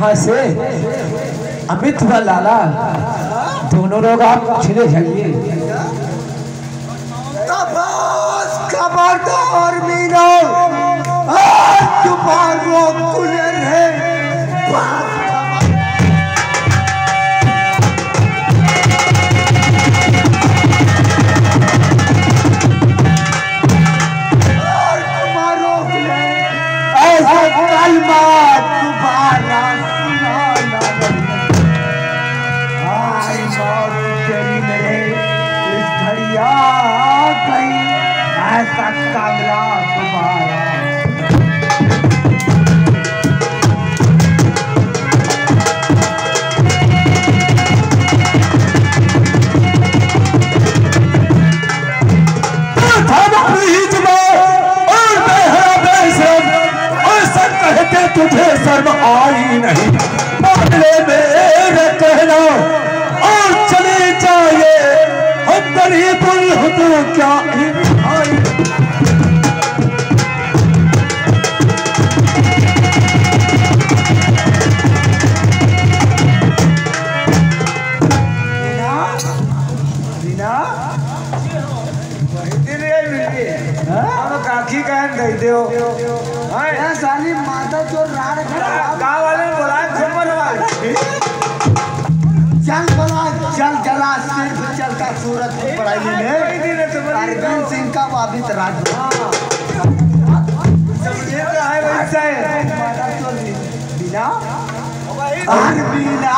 यहाँ से अमित व लाला दोनों लोग आप छिले जाइए। खबरदार मीना, तुम्हारो कुलर है। तुझे शर्म आई नहीं बोले मेरे कहना और चले जाइए, हम गरीब तो क्या आई। काकी कहन गई दो साली माता जो राड गाँव वाले ने बोला चल बोला चल जला सिर्फ चलता सूरत की पढ़ाई में अरविंद सिंह का वापिस राज बिना बिना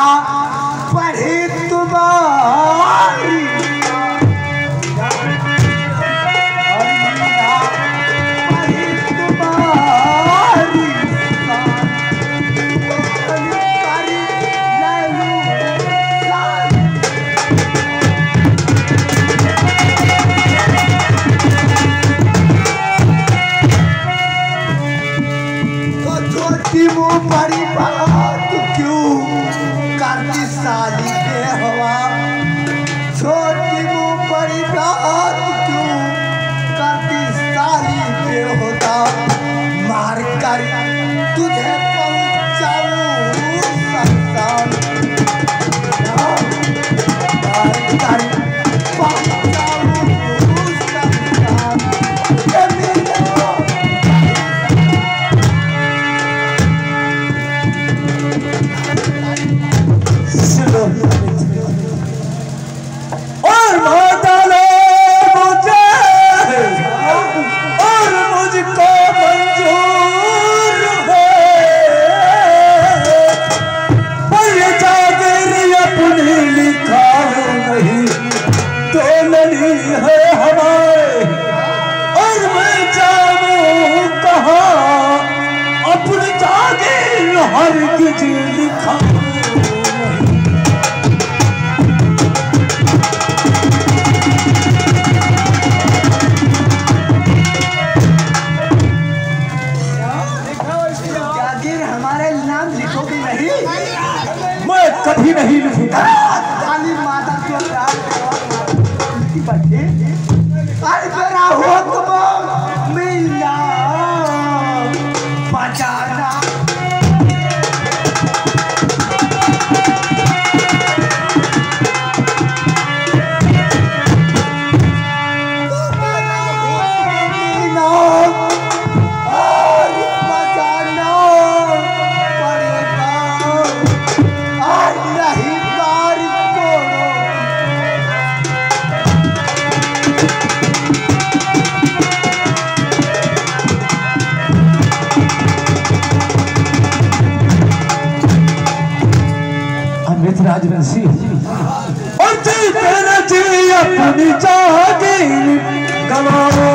पढ़ी तुम्हारी बड़ी बात क्यों करती साली पे हवा, छोटी मुँह बड़ी बात क्यों करती साली पे होता, मार कर तुझे पहुँचाऊं संसार, मार कर पहुँचाऊं संसार। कभी नहीं लिखूंगा। काली माता को बच्चे अरे मेरा हो तुम मिलना बचाना राजवंशी और तेरा जी अपनी जागीर गवाओ,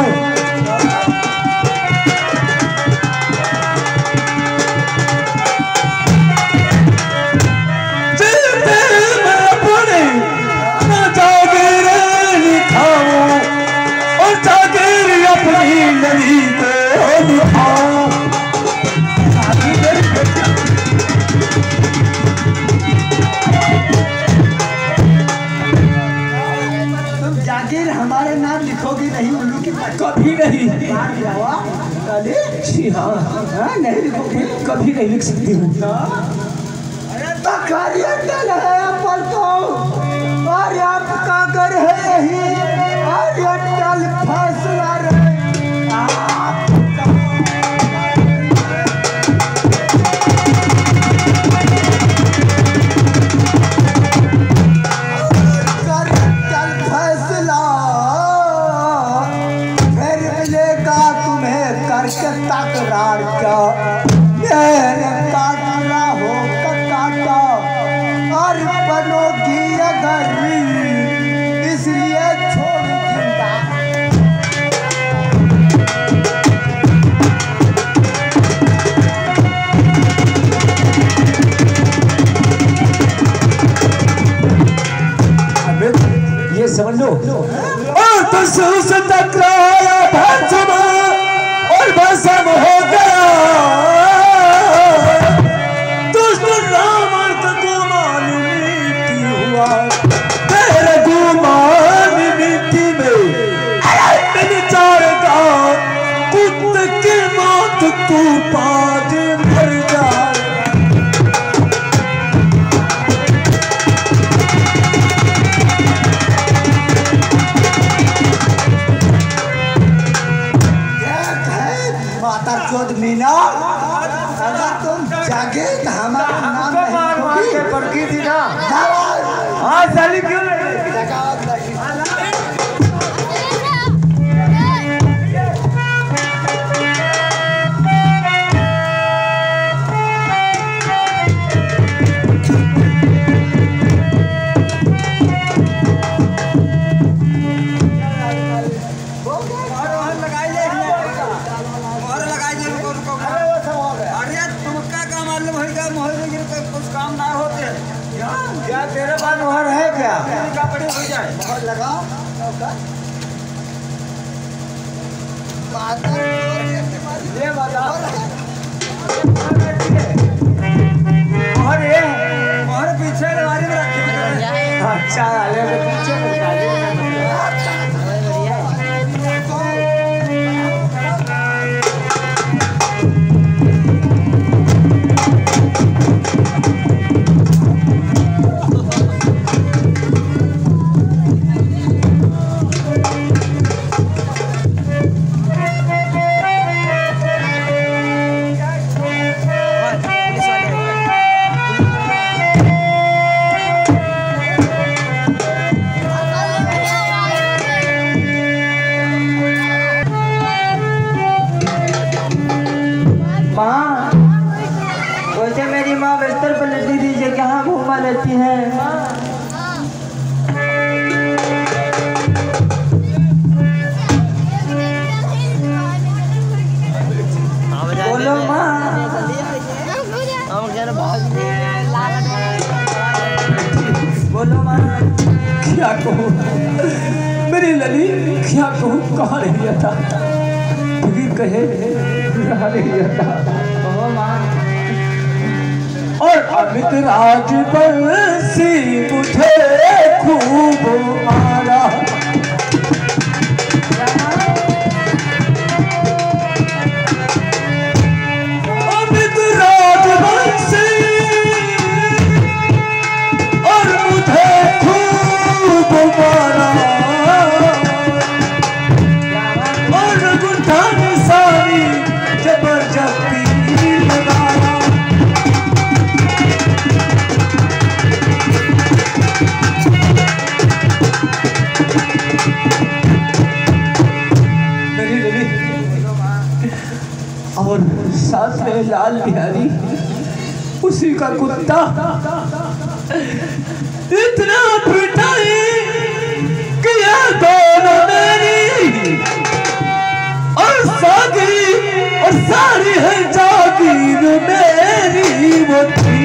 अपनी जागीर लिखाओ और जागीर अपनी लड़ी को लिखाओ। हमारे नाम लिखोगी नहीं उल्लू की कभी नहीं। जी हाँ, नहीं लिखोगी, कभी नहीं लिख सकती हूँ। कार्यटल है अपन तो और आपका घर है यही कार्यटल फैसला रहे कार्यटल फैसला फिर मिलेगा तुम्हें करके तकरार का मेरे काटना हो काटा और बनोगी अगर इसलिए छोड़ जिंदा ये समझ लो और तो से टकराया भाषमा और भस्म हो गया दुष्ट रावण को मालूम नहीं हुआ तेरे गुमान नीति में विचार का कुत्ते की मौत तू पाद मर जाए मीना अगर तुम जागे तो हमारा नाम नहीं पड़की थी ना हाँ साली क्यों तेरे पास मोहर है क्या? कपड़े हो जाए मोहर लगाओ ये बताओ मोहर ये मोहर पीछे गाड़ी में रखी अच्छा वाले के पीछे वैसे मेरी माँ बिस्तर पर लेटी दीजिए कहाँ घूमा लेती है बोलो माँ बोलो माँ क्या कहूँ मेरी लली क्या कहूँ कहाँ नहीं आता फिर कहे कहाँ नहीं आता और अमित राज बंसी मुझे खूब मारा अमित राज बंसी और मुझे खूब मारा और गुंठा निशानी जबरदस्ती लगाया और साथ में लाल बिहारी उसी का कुत्ता इतना पिटाई कि ये दोनों मेरी और सागिरी और सारी है जागीर मेरी वो थी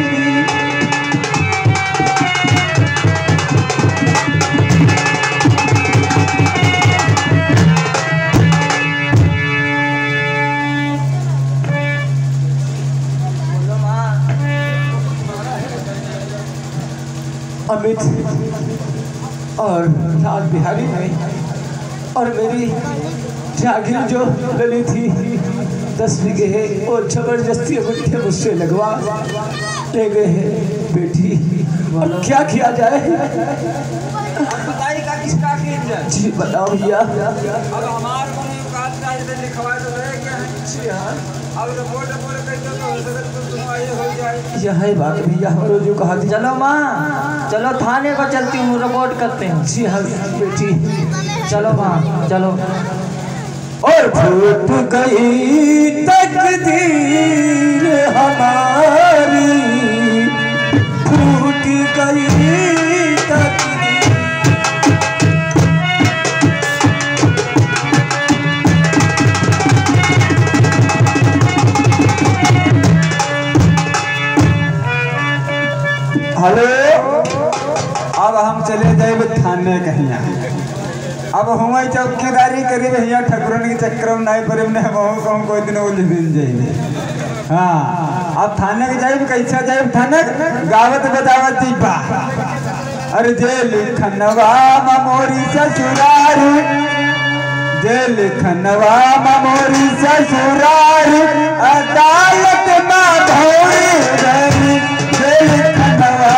अमित और लाल बिहारी में और मेरी जागीर जो लली थी 10 बीघे और जबरदस्ती मुझसे लगवा ले गए हैं बेटी, अब क्या किया जाए? बताइए का किसका किया जाए? जी बताओ भैया। अब हमारे को लिखवाए तो रहे क्या है? जी हाँ, अब रिपोर्ट कहते तो हो सके तो सुनवाई हो जाए। यह है बात भैया, हमारे जो कहा थी। चलो माँ, चलो थाने को चलती हूँ, रिपोर्ट करते हैं। जी हाँ बेटी, चलो माँ चलो। और फूट गई तकदीर हमारी, फूट गई तकदीर। हेलो, अब हम चले जाए थाने कहीं। अब हम चौकीदारी करी भैया ठकुरन के चक्कर में नहीं पड़े, हम कोई दिन उलझ जाइए। हाँ, अब थाने के जाए कैसा जाए? थाने गावत बजावत दीपा। अरे जेल खनवा मोरी ससुरार, जेल खनवा मोरी ससुरार, अदालत में भौरी रही, जेल खनवा।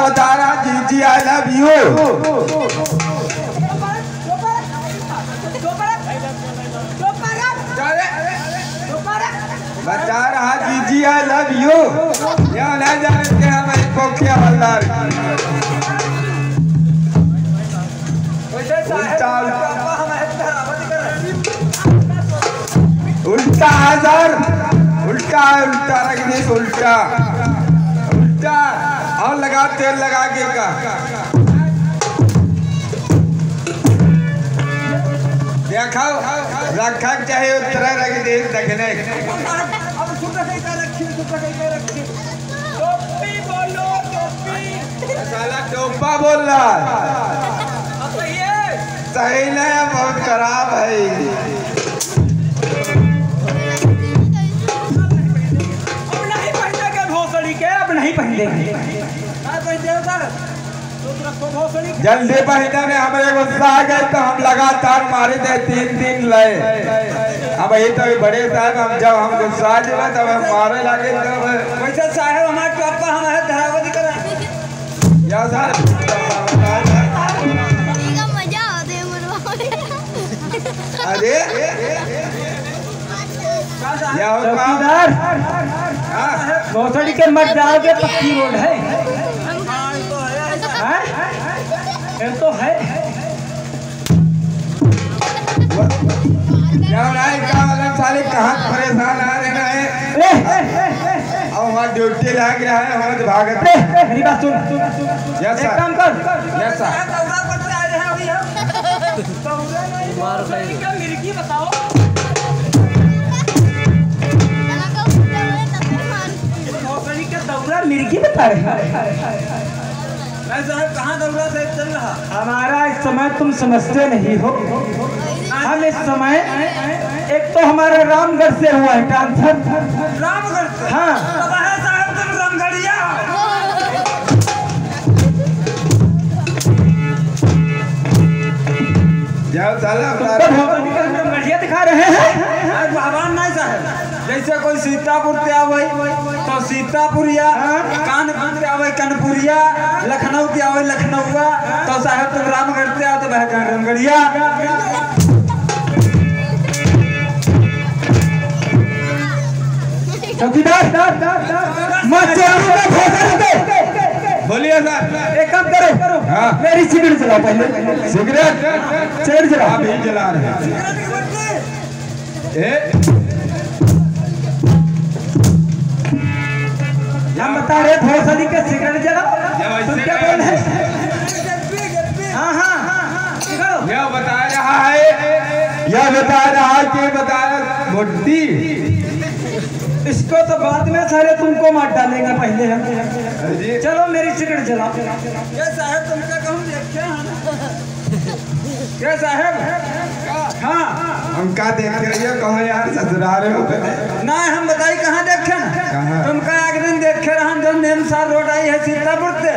बतारा जीजी आई लव यू। बता रहा जीजी आई लव यू। यहाँ नहीं जानते हमारे पोखिया हलदार उल्टा हजार उल्टा उल्टा रख दे, उल्टा उल्टा और लगा तेल लगा के का देखा रखा चाहे उतरा रख दे देखने। साला टोपा बोल रहा सही नहीं, बहुत खराब है। नहीं पहनेंगे जल्दी पहना ने हमारे गुस्सा आ गए तो हम लगातार मारे थे 3 दिन लए। अब ये तो बड़े साहब हम जब हम गुस्सा आ जाए तब हम मारे लगे तब वैसे साहब हमारे टॉपा हमारे धरावती करा या साहब मजा आते अरे चौकीदार भोसड़ी के मत जाओगे, पक्की रोड है। ये तो है साले कहाँ परेशान आ रहे हैं। अब हमारा ड्यूटी लग रहा है, हम भागत। मेरी बात सुन, एक काम कर। Yes sir. मिर्गी बताओ। दौरा मिर्गी बता रहे कहाँ दौरा से चल रहा? हमारा इस समय तुम समझते नहीं हो। हम इस समय एक तो हमारा रामगढ़ से हुआ है ट्रांसफर। रामगढ़ से? हाँ साहब तुम रामगढ़िया जाओ साला बढ़िया दिखा रहे हैं। भगवान नहीं साहब, जैसे कोई सीतापुर से आवे तो सीतापुरिया, कानपुर से आवे कानपुरिया, लखनऊ से आवे लखनऊआ, तो साहब तुम रामगढ़ से आओ तो वह रामगढ़िया। चौकीदार मत बोलिए सर। एक काम करो, हाँ। मेरी सिगरेट जलाओ पहले। सिगरेट जलाओ। आप ही जला रहे हैं। हम बता रहे भोसड़ी के सिगरेट जलाओ, तुम क्या बोल रहे हैं? हाँ यह बता रहा है, यह बता रहा है कि बता मोटी। इसको तो बाद में सारे तुमको मार डालेंगे, पहले हम। जी। चलो मेरी सिगरेट जलाओ। ये साहब तुमका कहूँ देखे हैं क्या साहब? हाँ हम का देख रही हो कहाँ यार ससुराल में? ना हम बताई कहाँ देखे कहाँ? तुमका एक दिन देखे रहा जो नेमसार रोड आई है सीतापुर से।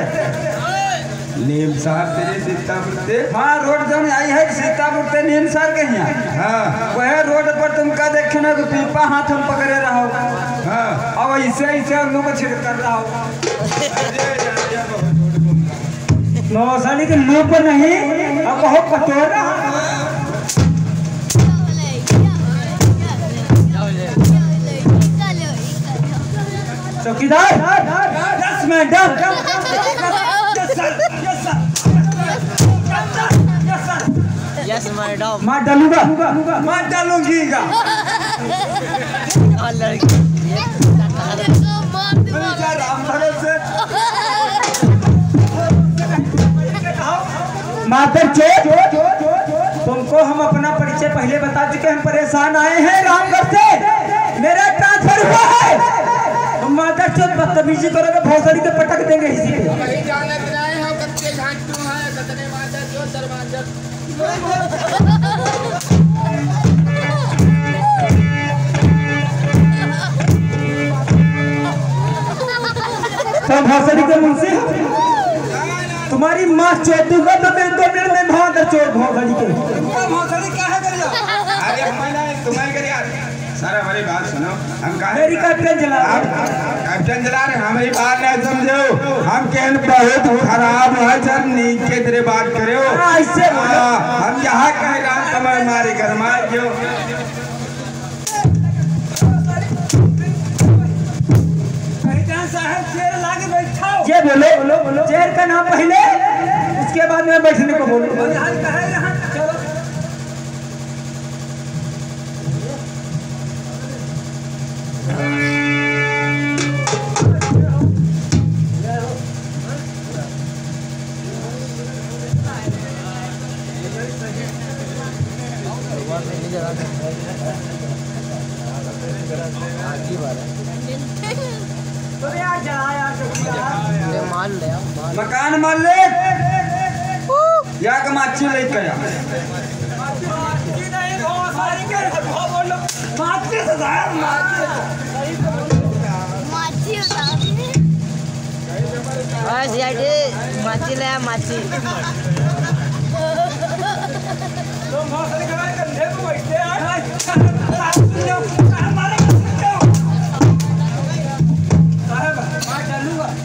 नीमसार तेरे सीतापुर से? हाँ रोड जो आई है सीतापुर से नेमसार के यहाँ। हाँ वह रोड पर तुमका देखे ना पीपा हाथ हम पकड़े रहा हो। हाँ अब ऐसे ऐसे हम लोग को छिड़क कर रहा हो। भोसड़ी के लूप नहीं, अब बहुत कटोरा। चौकीदार यस मैडम। Yes madam. मार डालूंगा। मार डालूंगी का। और लड़की माधर चोट, तुमको हम अपना परिचय पहले बता चुके, हम परेशान आए हैं रामगढ़ से, मेरा ट्रांसफर हुआ है। तुम माधर चोट बदतमीजी करोगे, भोसड़ी के पटक देंगे इसी तो भोसड़ी के मुंशी तुम्हारी माँ चोटूंगा तो मैं 2 मिनट में भाग चोट भोसड़ी के। भोसड़ी काहे कर जाओ? अरे हमारे तुम्हारे कर यार सर हमारी बात सुनो। हम कहा मेरी कैप्टन जला कैप्टन जला रहे, हमारी बात नहीं समझो। हम कहन बहुत खराब है सर, नीचे तेरे बात करे हो ऐसे बोलो। हम यहाँ कह रहे समय हमारे घर में जो साहब चेयर लाके बैठाओ। ये बोलो चेयर का नाम पहले, उसके बाद में बैठने को बोलो। यहाँ कहे यहाँ चलो। मकान मालिक या का माछी लेके आया। माची ले माची।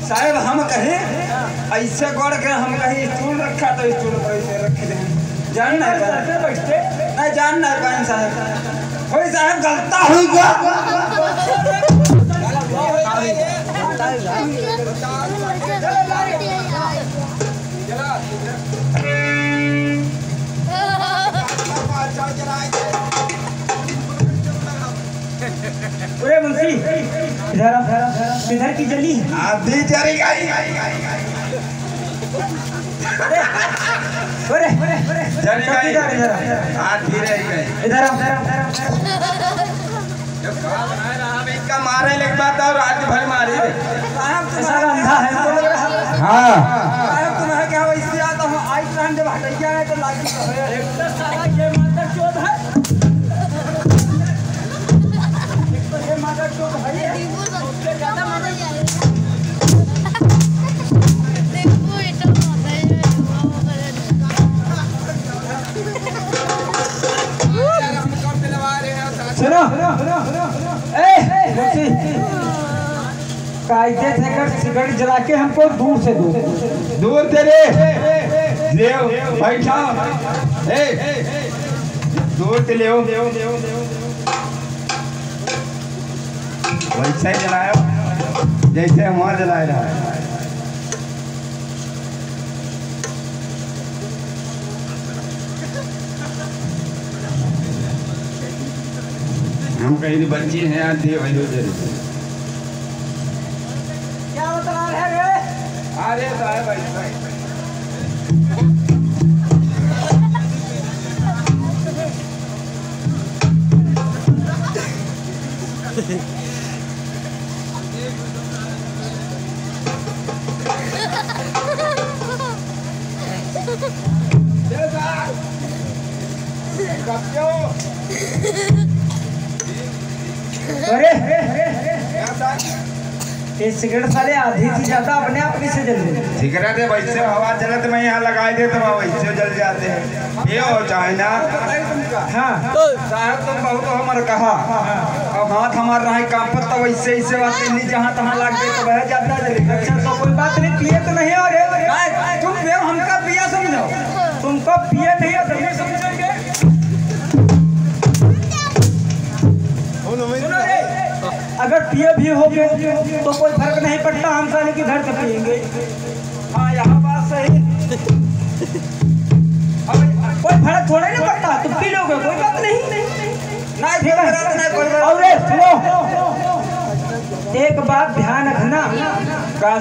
साहब हम कहे ऐसे गौर के हम कहीं स्टूल रखा तो स्टूल पर ऐसे रख दे। जान नहीं नहीं जान नहीं पाए साहब। कोई साहब गलता हुई क्या? अरे मुंशी इधर इधर की जली अभी चली गई। अरे चली गई इधर आधी रह गई। इधर इनका मारे लेके बात और रात भर मारी। ऐसा अंधा है। हाँ साहब तुम्हें क्या वैसे आता हूँ आई ट्रांड जब हटैया है तो लागी साला ये माता चोद है। ये माता चोद है। ये ज्यादा मजा सुनो कायदे से कर सिगरेट जला के हमको दूर से दूर तेरे ले बैठा दूर ते ले वैसे ही जलायो जैसे वहाँ जलाए रहा है। हम कहीं बच्ची हैं आधी वही क्या बता रहे हैं रे? अरे साहब भाई अरे ये सिगरेट साले आधी से ज्यादा अपने आप से जल रहे। सिगरेट है वैसे हवा चलत मैं यहाँ लगा दे तो वैसे जल जाते हैं। ये हो चाहे ना हाँ साहब तुम बहुत हमारे कहा अब हाथ हमारा रहा काम पर तो वैसे ऐसे बात नहीं जहाँ तहाँ लग गए तो वह जाता है। अच्छा तो कोई बात नहीं, पिए तो नहीं हो रे तुम वे हमका पिया समझो। तुमको पिए नहीं हो तभी समझेंगे। सुनो रे, अगर पिए भी हो गए तो कोई फर्क नहीं पड़ता, हम साले की घर से पिएंगे। हाँ यहाँ बात सही। कोई फर्क थोड़ा नहीं पड़ता, तुम पी लोगे कोई बात नहीं। नहीं ठीक है। और ये सुनो, एक बात ध्यान रखना,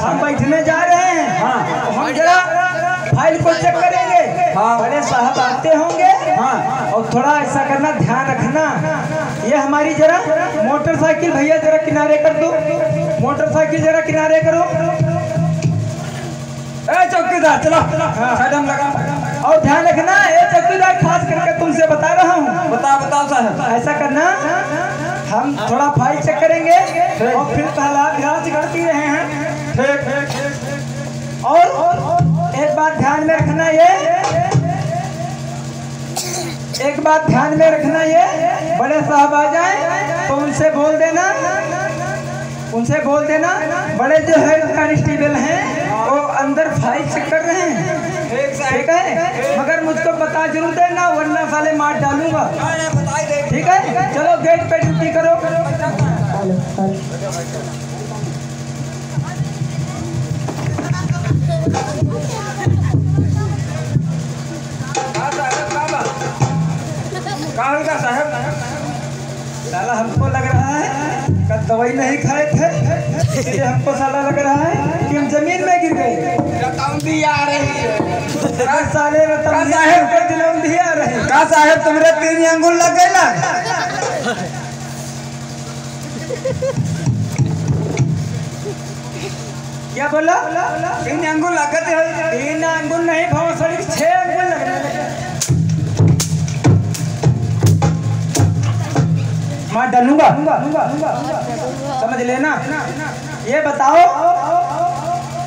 हम बैठने जा रहे हैं। हाँ हम जरा फाइल को चेक करेंगे। हाँ बड़े साहब आते होंगे। हाँ और थोड़ा ऐसा करना, ध्यान रखना। ये हमारी जरा मोटरसाइकिल भैया जरा किनारे कर दो, मोटरसाइकिल जरा किनारे करो। ए चौकीदार चलो साइड लगा। और ध्यान रखना, ये चौकीदार खास करके तुमसे बता रहा हूँ। बताओ साहब। ऐसा करना, हम थोड़ा फाइल चेक करेंगे और फिर तालाब ध्यान से करती रहे हैं। ठीक। और एक बात ध्यान में रखना, ये एक बात ध्यान में रखना, ये बड़े साहब आ जाए तो उनसे बोल देना बड़े जो है कांस्टेबल हैं वो अंदर फाइल चेक कर रहे हैं। ठीक है, मगर मुझको बता जरूर देना वरना साले मार डालूंगा। ठीक है, चलो गेट पे ड्यूटी करो। साहब साला हमको लग रहा है कल दवाई नहीं खाए थे, इसलिए हमको साला लग रहा है कि हम जमीन में गिर गए। रतौंधी आ रही है। साले साहेब के दिलौंधी आ रहे हैं। का साहेब तुम्हारे 3 अंगुल लग गए ना। क्या बोला? 3 अंगुल लगते हैं। 3 अंगुल नहीं भौसड़ी 6 अंगुल लग रहे हैं। मार डालूंगा, समझ लेना। ये बताओ,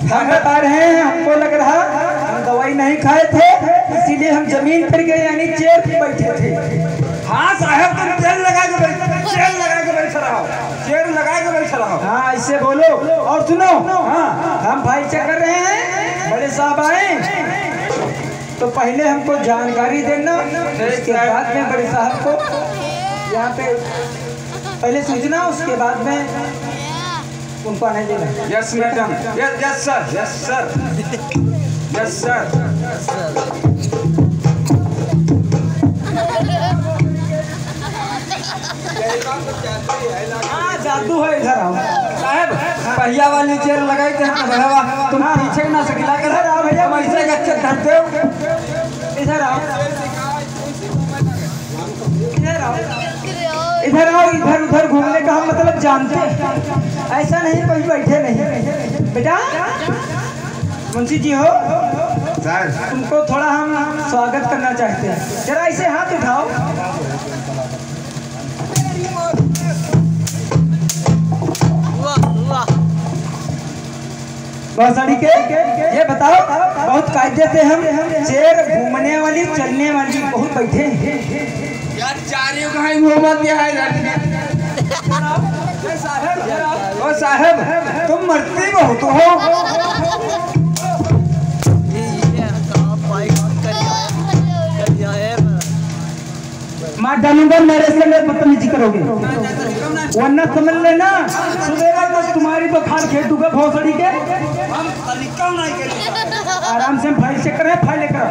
हम बता रहे हैं हमको लग रहा हम दवाई नहीं खाए थे इसीलिए हम जमीन पर गए यानी चेयर पे बैठे थे। हाँ साहब तुम चेयर लगा के बैठ रहो। हाँ ऐसे बोलो। और सुनो, हाँ हम फाइल चेक कर रहे हैं, बड़े साहब आए तो पहले हमको जानकारी देना, उसके बाद में बड़े साहब को यहाँ पे पहले सूचना, उसके बाद में उनको आने देना। Yes madam. Yes sir. हाँ जादू है, इधर आओ साहब। पहिया वाली चेयर लगाई थे हम तुम पीछे ना सकिला कर। इधर आओ भैया, ऐसे अच्छे धरते हो। इधर आओ, इधर आओ। इधर उधर घूमने का हम मतलब जानते हैं, ऐसा नहीं कोई बैठे नहीं। बेटा मुंशी जी हो सर, तुमको थोड़ा हम स्वागत करना चाहते हैं, जरा ऐसे हाथ उठाओ। बहुत साड़ी के ये बताओ, बहुत कायदे से हम चेयर घूमने वाली चलने वाली बहुत बैठे हैं यार। चारियों का ही मोहम्मद है। ओ साहब तुम मरती बहुत हो। मार डालूंगा, मेरे से बदतमीजी करोगे। वरना समझ लेना सवेरे बस तुम्हारी बखार खेत दूंगा भौसड़ी के। हम तरीका नहीं करेंगे। आराम से फाइल चेक करें, फाइल लेकर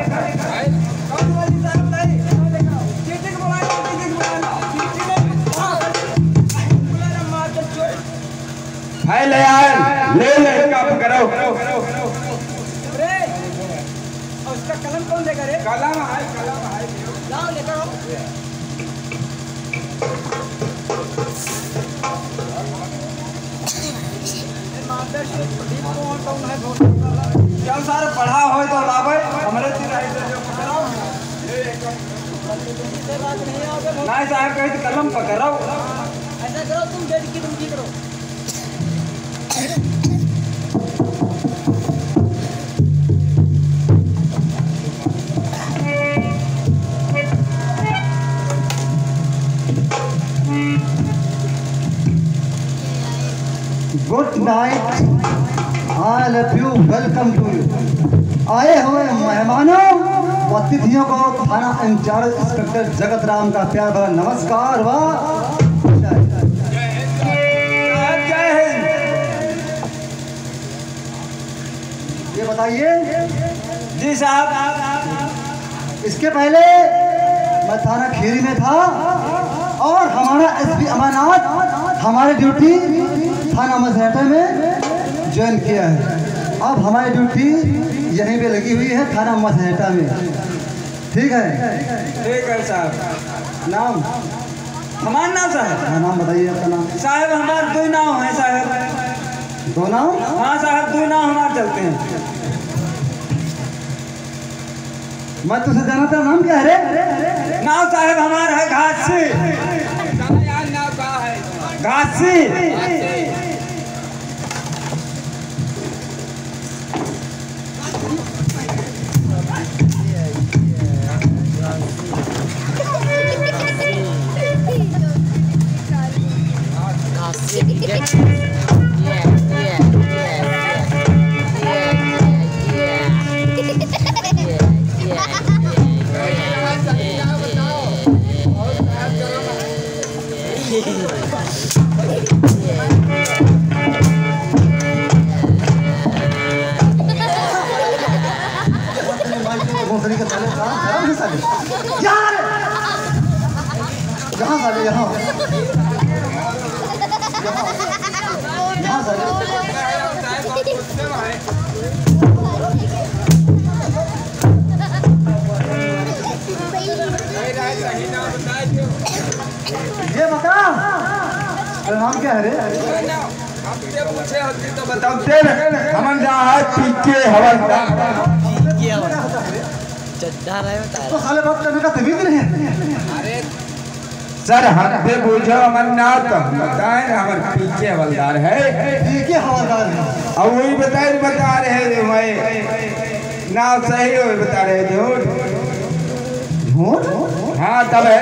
फाइल ले यार, ले ले काम करो। उसका कलम कौन देगा रे? कलम है, कलम है। लाओ लेकर आओ। क्या सारे पढ़ा हो तो लावे हमारे नहीं साहब कहीं तो कलम पकड़ो। ऐसा करो तुम जज की तुम की करो। Good night, I love you, welcome to you. आए हुए मेहमानों व अतिथियों को थाना इंचार्ज इंस्पेक्टर जगत राम का प्यार भरा नमस्कार व ये बताइए जी साहब, इसके पहले मैं थाना खीरी में था और हमारा एसपी अमरनाथ हमारी ड्यूटी थाना मसहटा में ज्वाइन किया है। अब हमारी ड्यूटी यहीं पे लगी हुई है थाना मसहटा में। ठीक है, ठीक है साहब। नाम हमारा नाम साहब? हाँ, नाम बताइए आपका नाम। साहब हमारे दो नाम है साहब। दो नाम? हाँ साहब, दो नाम हमारे चलते हैं। मैं तुझसे जाना था, नाम क्या है रे? नाम साहब हमारा है घासी। घासी। यहाँ साले, यहाँ यहाँ साले। ये बता, तेरा नाम क्या है रे? तो बताओ तेरे हमन जा है पीके हवलदार। तो साले बात करने का तमीज नहीं है। सर हम पे पूछो अमरनाथ, बताए ना हमारे पीके हवलदार है। पीके हवलदार है। अब वही बता रहे भाई ना सही हो बता रहे झूठ। हाँ तब है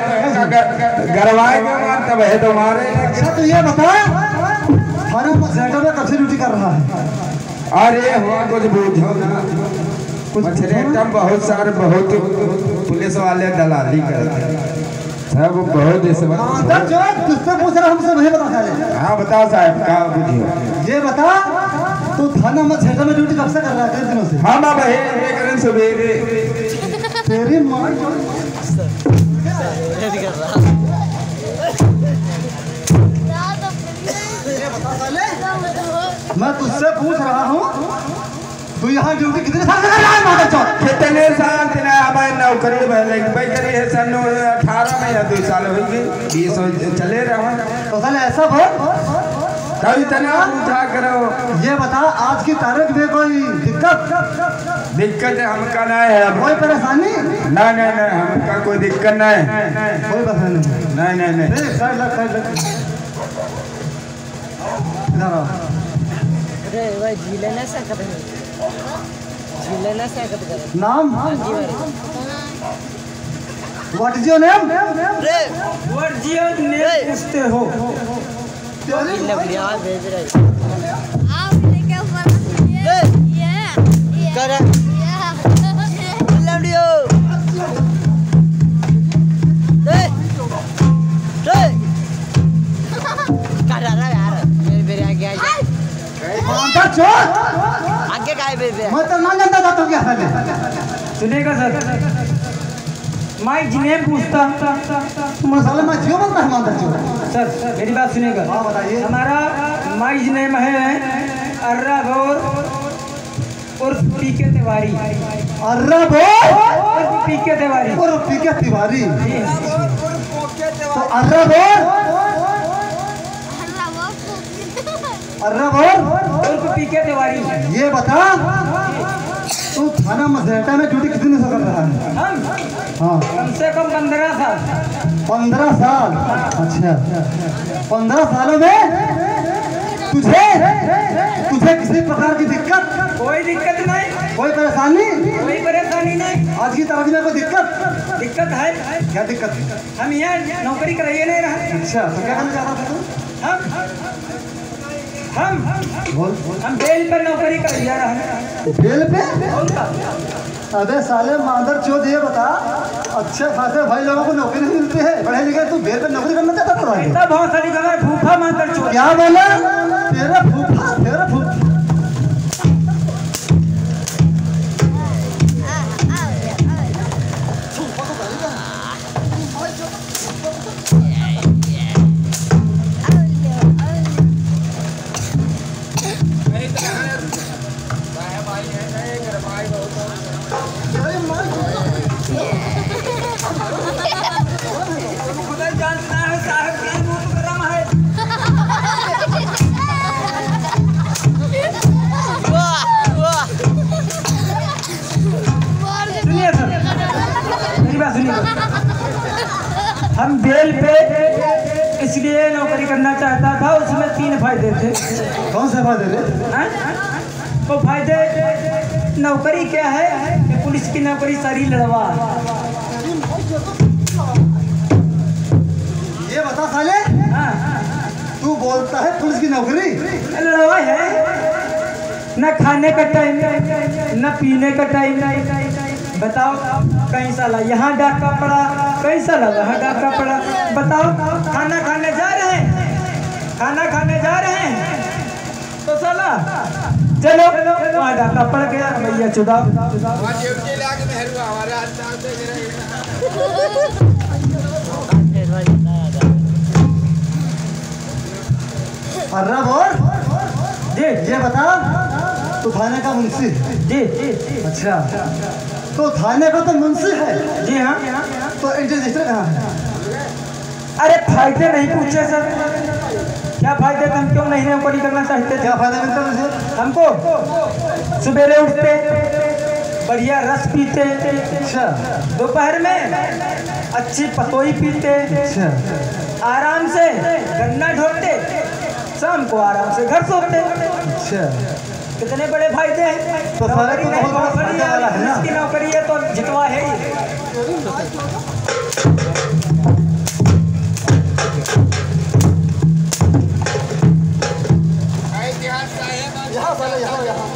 गरवाएगा, तब है तुम्हारे। अच्छा तो ये बता, थाना मसहटा में कब से ड्यूटी कर रहा है? अरे हुआ कुछ बूझो ना, कुछ मछरेटम बहुत सारे बहुत पुलिस वाले दलाली करते हैं सब बहुत इस अंदर जो तुझसे पूछ रहा हमसे वही बता साले। हाँ बताओ साहब क्या बुझियो। ये बता, तू थाना मसहटा में ड्यूटी कब से कर रहा है? कितने दिनों से? हम अब है सवेरे। तेरी माँ मैं तुझसे पूछ रहा हूँ, तू यहाँ ड्यूटी कितने साल से कर रहा है? माता चौथ कितने साल से हमारे नौकरी भाई करी है सन 18 में या 2 साल हो गए 20 चले रहा। तो साले ऐसा बोल, कभी तना पूछा करो। ये बता, आज की तारीख में कोई दिक्कत हमका नहीं है, कोई परेशानी? नहीं हमका कोई दिक्कत नहीं, कोई परेशानी नहीं। साइड लग इधर आओ। अरे भाई झीले ना सकत है, झीले ना सकत कर। नाम? What is your name? What your name पूछते हो? लवलिया भेज रहे आप लेके ऊपर ये कर लवलियो दे दे बेबे मैं तो ना जानता था तो क्या हाल है। सुनिएगा सर, माई जिन्हें पूछता मसाले में जियो बनता है मानता जियो। सर मेरी बात सुनिएगा। हाँ बताइए। हमारा माई नेम है अर्रा गौर उर्फ पीके तिवारी। अर्रा बोल उर्फ पीके तिवारी। और पीके तिवारी। जी। तो अर्रा बोल अर्रा बोल उर्फ पीके तिवारी। ये बता तू थाना मसरेटा में ड्यूटी कितने से कर रहा है? हम हाँ कम से कम 15 साल। 15 साल। अच्छा 15 सालों में तुझे तुझे किसी प्रकार की दिक्कत, कोई दिक्कत नहीं, कोई परेशानी, कोई परेशानी नहीं। आज की तारीख में कोई दिक्कत? दिक्कत है, क्या दिक्कत है? हम यहाँ नौकरी कराइए नहीं रहा। अच्छा तो क्या करना चाहता था तू? हम बोल हम बेल पर नौकरी कराइए रहा। बेल पे? और का? अबे साले मादर चोद, ये बता अच्छे खासे भाई लोगों को नौकरी नहीं मिलती है, पढ़े लिखे, तू बेल पे नौकरी करना चाहता था? ऐसा बहुत सारी जगह भूखा मांतर चोर। क्या बोला? तेरा फूफा, तेरा फूफा। सुनिए सर, मेरी बात सुनिए। हम बेल पे इसलिए नौकरी करना चाहता था, उसमें 3 फायदे थे। कौन से फायदे रे? हैं? वो फायदे, नौकरी क्या है कि पुलिस की नौकरी सारी लड़वा। ये बता साले, हाँ, तू बोलता है पुलिस की नौकरी? लड़वा है, न खाने का टाइम, न पीने का टाइम। बताओ कहीं साला यहाँ डाका पड़ा, कहीं साला वहाँ डाका पड़ा। बताओ खाना खाने जा रहे हैं, खाना खाने जा रहे हैं तो साला चलो वहाँ डाका पड़ गया, भैया चुदाओ। अर्रा बोल जी ये बता तू थाने का मुंशी? जी जी अच्छा तो थाने का तो मुंशी है, जी हाँ। तो एंट्री रजिस्टर कहाँ है? अरे फायदे नहीं पूछे सर, क्या फायदे थे? हम क्यों नहीं नौकरी करना चाहते थे? क्या फायदा मिलता है मुझे? हमको सवेरे उठते, बढ़िया रस पीते, अच्छा दोपहर में अच्छी पतोई पीते, अच्छा आराम से गन्ना ढोते, शाम को आराम से घर सोते। अच्छा कितने बड़े फायदे हैं। तो सारे नौकरी को नहीं, बहुत बड़ा नौकरी फायदा वाला है ना? इसकी नौकरी है तो जितवा है ही। यहाँ साले यहाँ यहाँ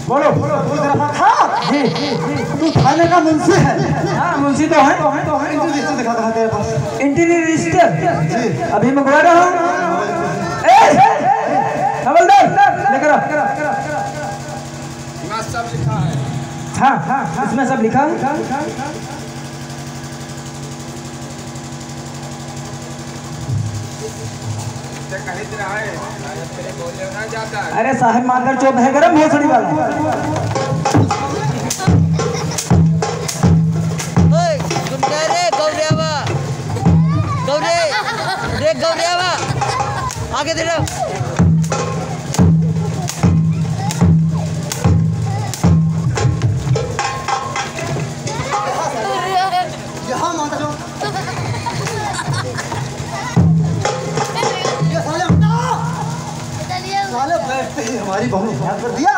बोलो जी तू थाने का मुंशी है? हाँ मुंशी तो है। एंट्री रजिस्टर दिखा था तेरे पास? इंटीरियर रजिस्टर जी अभी मंगवा रहा हूँ। हवलदार लेकर आओ। सब लिखा है। हाँ हाँ इसमें सब लिखा है। कहीं रहा है तेरे बोले ना जाता है। अरे साहब मादर चौथ है गरम भोसड़ी वाला। ओए सुन रे गौरियावा, गौरे रे गौरियावा आगे दे रहा। यहाँ माता जो ये साले बैठते ही हमारी बहू ने ध्यान कर दिया।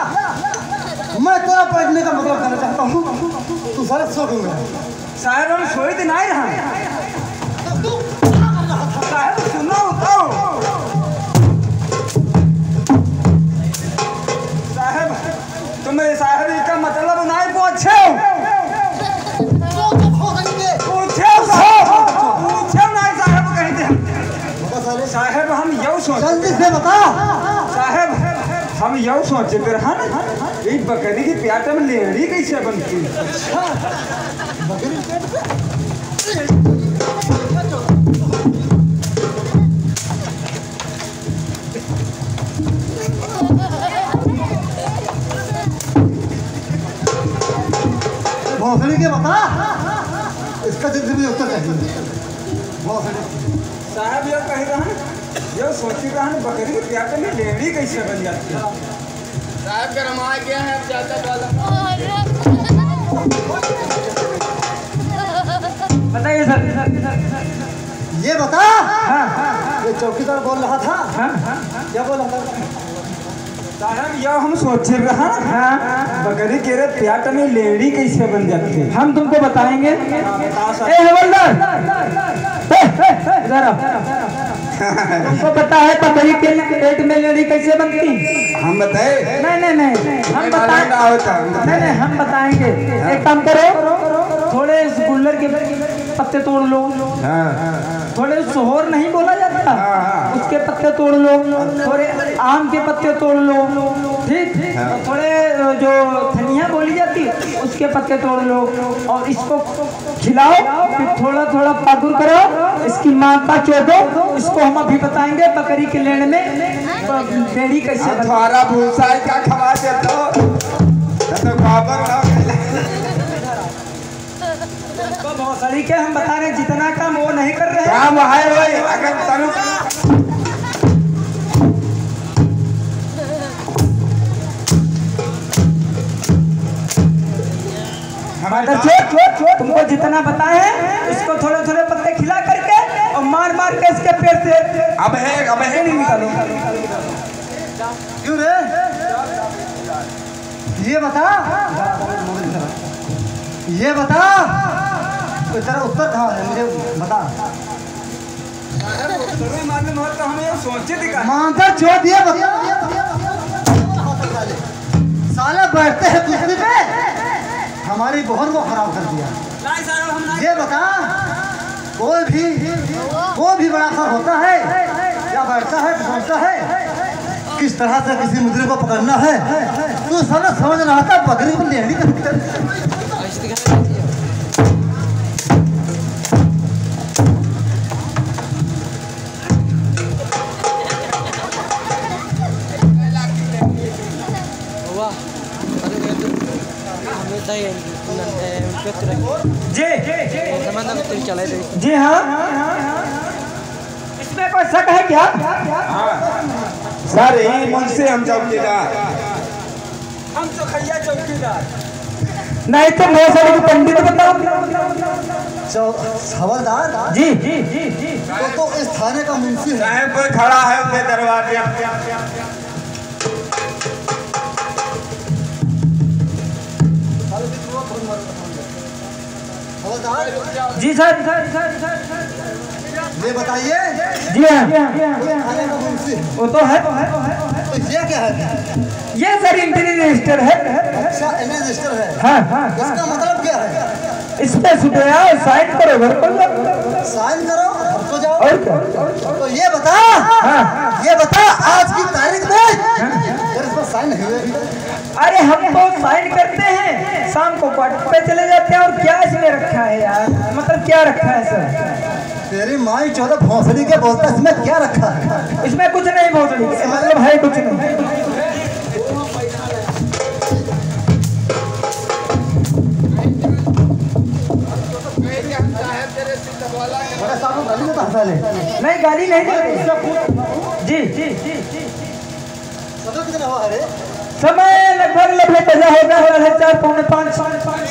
मैं तेरा बैठने का मतलब करना कि नहीं रहा साहब सुनो तो साहब तुम्हें साहब का मतलब नहीं पूछे साहब हम यू सोच जल्दी से बता साहब हम यू सोचते रहा ना ये बकरी की प्याट में लेड़ी कैसे बनती भोसड़ी के बता इसका जिंदगी में उत्तर चाहिए भोसड़ी साहब ये कह रहा है ये सोची रहा है बकरी की प्याट में लेड़ी कैसे बन जाती है साहब गरमा गया है ज्यादा वाला बताइए सर ये बता हाँ ये चौकीदार बोल रहा था क्या बोल रहा था साहब यह हम सोच रहा हाँ बकरी के प्याट में लेड़ी कैसे बन जाती है हम तुमको बताएंगे ए हवलदार तुमको पता है बकरी के पेट में लेड़ी कैसे बनती हम बताए नहीं हम बताएंगे नहीं हम बताएंगे एक काम करो थोड़े गुल्लर के पत्ते तोड़ लो थोड़े सोहर नहीं बोला जाता उसके पत्ते तोड़ लो थोड़े आम के पत्ते तोड़ लो ठीक थोड़े जो धनिया बोली जाती उसके पत्ते तोड़ लो और इसको खिलाओ फिर थोड़ा थोड़ा पागुर करो इसकी माता चोदो इसको हम अभी बताएंगे बकरी के लेने में लेड़ी कैसे थोड़ा भूसा का खवा देता तो बाबर ना भोसड़ी के हम बता रहे जितना काम वो नहीं कर रहे काम है भाई अगर तनु तुमको जितना बताए हैं इसको थोड़े थोड़े पत्ते खिला करके और मार मार के इसके पेट से अब है नहीं निकालो क्यों रे ये बता तो तेरा उत्तर कहाँ है मुझे बता मालूम हो तो हमें सोचे दिखा मानता छोड़ दिया साले बैठते हैं कुर्सी पे हमारी बहन को खराब कर दिया ये बता कोई भी बड़ा सर होता है या बैठता है सोचता है किस तरह से किसी मुद्रे को पकड़ना है तू साला समझ रहा था बकरी को लेनी जी हाँ इसमें कोई शक है क्या सर यही मन से हम चौकीदार हम तो खैया चौकीदार नहीं तो भोसड़ी को पंडित बताओ हवलदार जी तो इस थाने का मुंशी है साहब कोई खड़ा है उसके दरवाजे जी सर ये बताइए जी हाँ थाने का मुंशी वो तो है तो ये क्या है ये सर इंट्री रजिस्टर है अच्छा रजिस्टर है हाँ इसका मतलब क्या है इस पे सुधरा साइन करो घर पर साइन करो घर को जाओ और क्या तो ये बता आज की तारीख में इस पर साइन नहीं हुए अरे हम तो साइन करते हैं शाम को क्वार्टर पे चले जाते हैं और क्या इसमें रखा है यार मतलब क्या रखा है सर तेरी माई 14 भोसड़ी के बोलता इसमें क्या रखा है इसमें कुछ नहीं भोसड़ी मतलब है कुछ नहीं नहीं गाली नहीं जी कितना हुआ है समय लगभग बजा होगा 4:45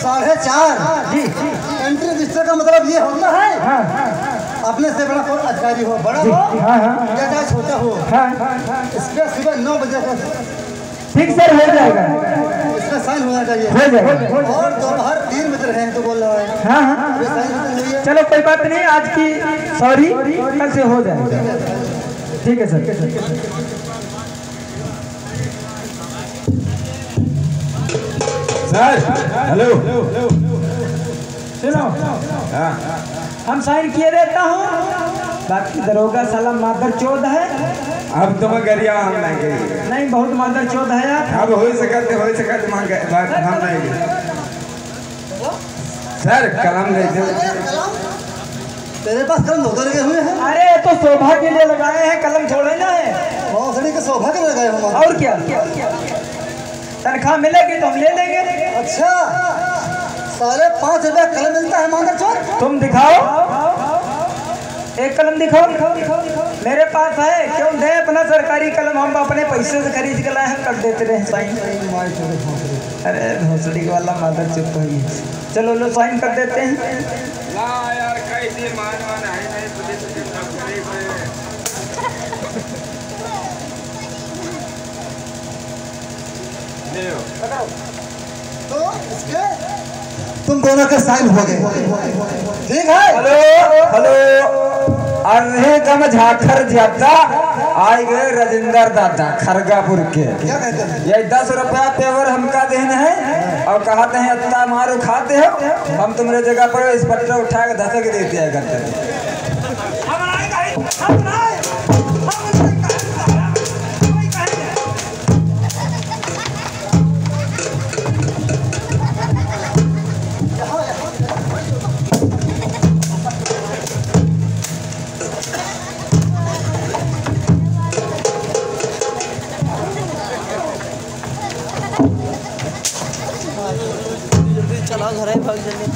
4:30 जी एंट्री रजिस्टर का मतलब ये होता है अपने से बड़ा कोई अधिकारी हो बड़ा हो या चाहे छोटा हो इसका सुबह 9 बजे का ठीक सर हो जाएगा इसका साइन होना चाहिए हो जाएगा और दोपहर 3 बजे रहे हैं तो बोल रहा है। हाँ हाँ चलो कोई बात नहीं, आज की सॉरी कल से हो जाएगा। ठीक है सर। सर हेलो सुनो, हाँ हम साइन किए रहता हूँ, बाकी दरोगा साला मादर चौध है। अब तुम गरिया हम नहीं गए, नहीं बहुत मादर चौध है यार। अब हो सकते हम नहीं गए। सर कलम ले दो। तेरे पास कलम धोते लगे हुए हैं। अरे तो शोभा के लिए लगाए हैं, कलम छोड़े ना है। भोसड़ी के शोभा के लगाए हम। और क्या तनख्वाह मिलेगी तो हम ले लेंगे। अच्छा 5.5 रुपया कलम मिलता है मादर चौथ। तुम दिखाओ, एक कलम दिखाओ। मेरे पास है, क्यों दे अपना सरकारी कलम, हम अपने पैसे से खरीद के लाए हैं, कर देते रहे साइन। अरे भोसड़ी वाला मादर चुप है। चलो लो साइन कर देते हैं। यार कैसे मान है नहीं पुलिस के तो इसके तुम दोनों के साइन हो गए, ठीक है। हेलो अरे कम झाखर ज्यादा आए गए राजेंद्र दादा खरगापुर के। क्या कहते हैं? ये 10 रुपया पेवर हमका देना है और कहते हैं अत्ता मारो खाते हो, हम तुम्हारे जगह पर इस पट्टा उठा के धसक देते हैं करते। चला घर है भाग जल्दी।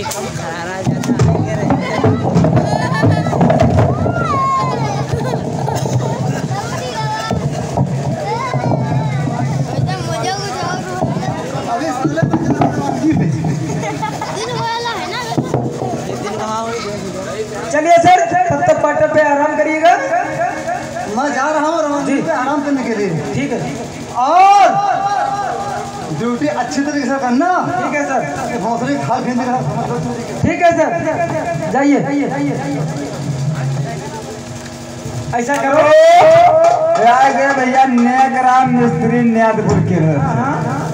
हम खड़ा जाता चलिए सर, तब तक क्वार्टर पे आराम करिएगा। मैं जा रहा हूँ रमान जी पे आराम करने के लिए। ठीक है, और ड्यूटी अच्छी तरीके से करना। ठीक है सर। भोसड़ी खा फेंक रहा। ठीक है सर, जाइए। ऐसा करो भैया नेकराम मिस्त्री न्यादपुर के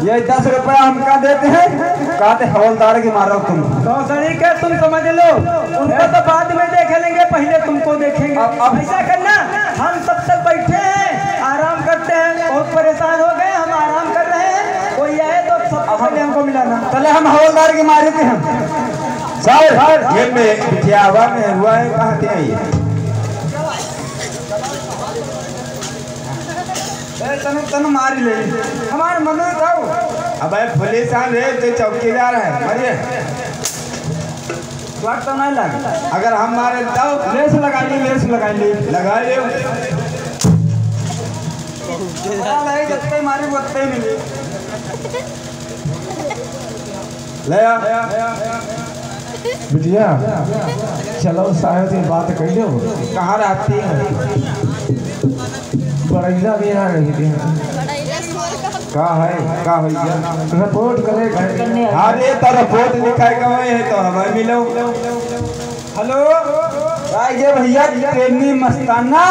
ये 10 रुपया हमका देते हैं, कहते हवलदार की मारो तुम। भोसड़ी के तुम समझ लो, उनको तो बाद में देख लेंगे, पहले तुमको देखेंगे। अब ऐसा करना, हम तब तक बैठे हैं, आराम करते हैं, बहुत परेशान हो गए, हम आराम कर रहे हैं, कोई आए तो सबसे पहले हमको मिलाना। चले हम हवलदार की मारे थे हम। सर ये में बिटियावा में हुआ है, कहाँ थे ये? तनु मारी ले हमारे मनो जाओ। अब पुलिस आ रहे तो चौकीदार है मरिए बात तो नहीं लगा। अगर हम मारे जाओ लेस लगा ली लगा ले जितने मारे उतने मिले ले बिटिया। चलो साहब से बात कर लो, कहाँ रहती है? बड़ैला भी आ रही थी। का है का भैया रिपोर्ट करे अरे तो रिपोर्ट लिखाए गए है तो हमें मिलो। हेलो ये भैया ट्रेनी मस्ताना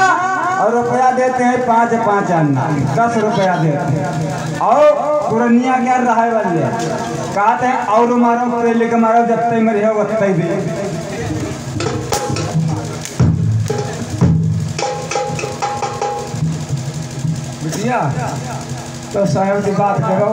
और रुपया देते हैं 5 अन्ना 10 रुपया देते हैं और पुरनिया क्या रहा वाले कहते हैं और मारो पहले के मारो जब तक मरे हो तब भी। बिटिया तो साहब की बात करो।